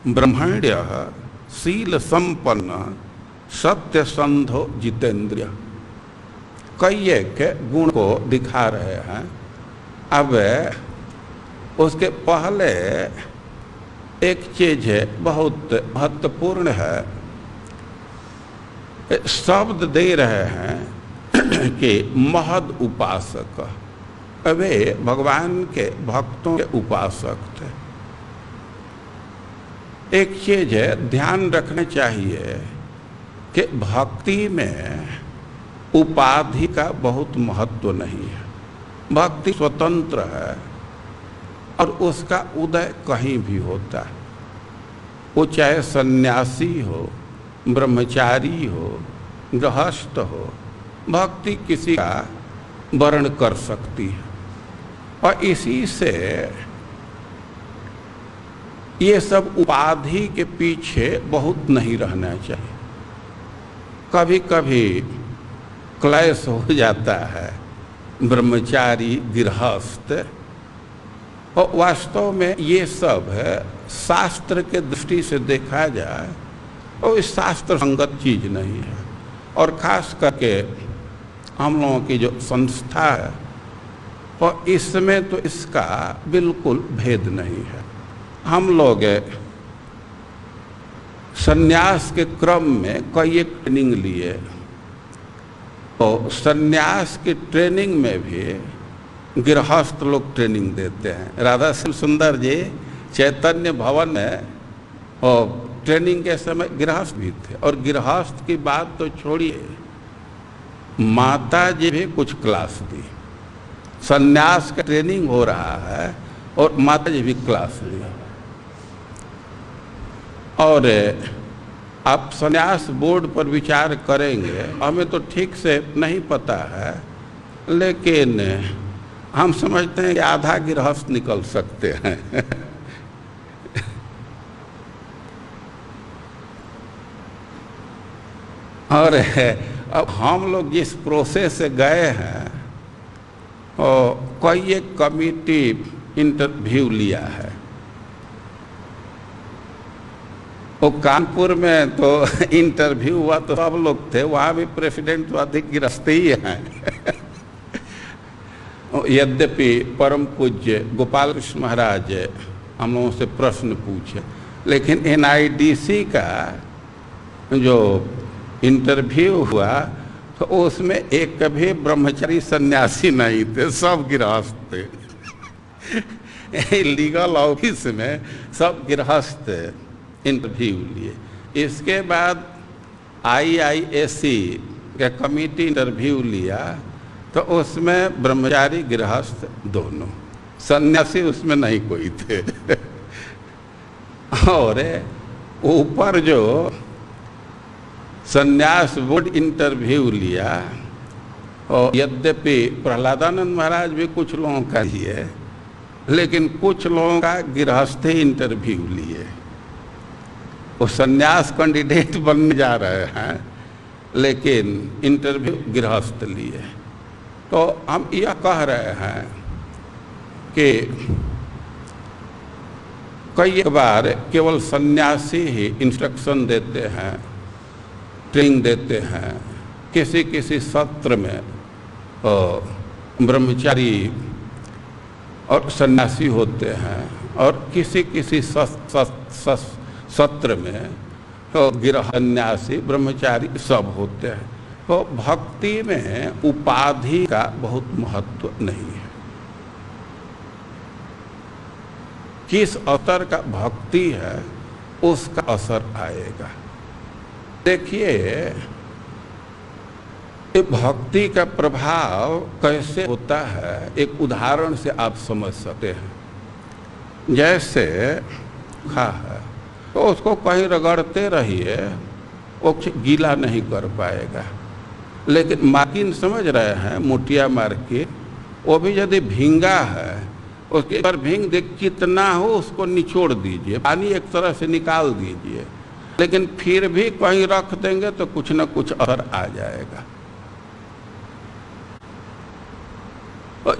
ब्रह्मण्य शील संपन्न सत्यसंधो जितेंद्रिय। कई एक गुण को दिखा रहे हैं। अब उसके पहले एक चीज है बहुत महत्वपूर्ण है, शब्द दे रहे हैं कि महद उपासक, वे भगवान के भक्तों के उपासक थे। एक चीज है ध्यान रखना चाहिए कि भक्ति में उपाधि का बहुत महत्व नहीं है। भक्ति स्वतंत्र है और उसका उदय कहीं भी होता है। वो चाहे सन्यासी हो, ब्रह्मचारी हो, गृहस्थ हो, भक्ति किसी का वर्ण कर सकती है। और इसी से ये सब उपाधि के पीछे बहुत नहीं रहना चाहिए। कभी कभी क्लेश हो जाता है ब्रह्मचारी गृहस्थ, और वास्तव में ये सब है शास्त्र के दृष्टि से देखा जाए और इस शास्त्र संगत चीज नहीं है। और खास करके हम लोगों की जो संस्था है और इसमें तो इसका बिल्कुल भेद नहीं है। हम लोग सन्यास के क्रम में कई एक ट्रेनिंग लिए, तो सन्यास की ट्रेनिंग में भी गृहस्थ लोग ट्रेनिंग देते हैं। राधा श्याम सुंदर जी चैतन्य भवन में और ट्रेनिंग के समय गृहस्थ भी थे। और गृहस्थ की बात तो छोड़िए, माता जी भी कुछ क्लास दी। सन्यास का ट्रेनिंग हो रहा है और माता जी भी क्लास ली। और आप सन्यास बोर्ड पर विचार करेंगे, हमें तो ठीक से नहीं पता है, लेकिन हम समझते हैं कि आधा गृहस्थ निकल सकते हैं। और अब हम लोग जिस प्रोसेस से गए हैं, और कई एक कमिटी इंटरव्यू लिया है। वो कानपुर में तो इंटरव्यू हुआ तो सब लोग थे, वहाँ भी प्रेसिडेंट तो अधिक गृहस्थ ही हैं। यद्यपि परम पूज्य गोपाल कृष्ण महाराज हम लोगों से प्रश्न पूछे, लेकिन NIDC का जो इंटरव्यू हुआ तो उसमें एक भी ब्रह्मचारी सन्यासी नहीं थे, सब गृहस्थ थे। लीगल ऑफिस में सब गृहस्थ इंटरव्यू लिए। इसके बाद IISc का कमिटी इंटरव्यू लिया तो उसमें ब्रह्मचारी गृहस्थ दोनों, सन्यासी उसमें नहीं कोई थे। और ऊपर जो सन्यास बोर्ड इंटरव्यू लिया, और यद्यपि प्रहलादानंद महाराज भी कुछ लोगों का लिए, लेकिन कुछ लोगों का गृहस्थ इंटरव्यू लिए। वो सन्यास कैंडिडेट बनने जा रहे हैं, लेकिन इंटरव्यू गृहस्थ लिए। तो हम यह कह रहे हैं कि कई बार केवल सन्यासी ही इंस्ट्रक्शन देते हैं, ट्रेनिंग देते हैं। किसी किसी सत्र में ब्रह्मचारी और सन्यासी होते हैं, और किसी किसी सत्र में तो गृह सन्यासी ब्रह्मचारी सब होते हैं। तो भक्ति में उपाधि का बहुत महत्व नहीं है। किस स्तर का भक्ति है उसका असर आएगा। देखिए, ये भक्ति का प्रभाव कैसे होता है, एक उदाहरण से आप समझ सकते हैं। जैसे खा है तो उसको कहीं रगड़ते रहिए, वो गीला नहीं कर पाएगा। लेकिन माकिन समझ रहे हैं, मोटिया मार के, वो भी यदि भींगा है उसके ऊपर भींग दे, कितना हो उसको निचोड़ दीजिए, पानी एक तरह से निकाल दीजिए, लेकिन फिर भी कहीं रख देंगे तो कुछ न कुछ असर आ जाएगा।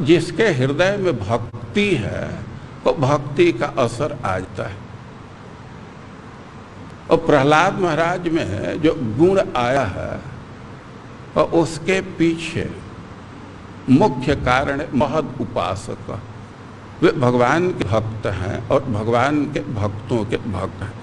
जिसके हृदय में भक्ति है वो भक्ति का असर आ जाता है। और प्रहलाद महाराज में जो गुण आया है और उसके पीछे मुख्य कारण महद उपासक, वे भगवान के भक्त हैं और भगवान के भक्तों के भक्त हैं।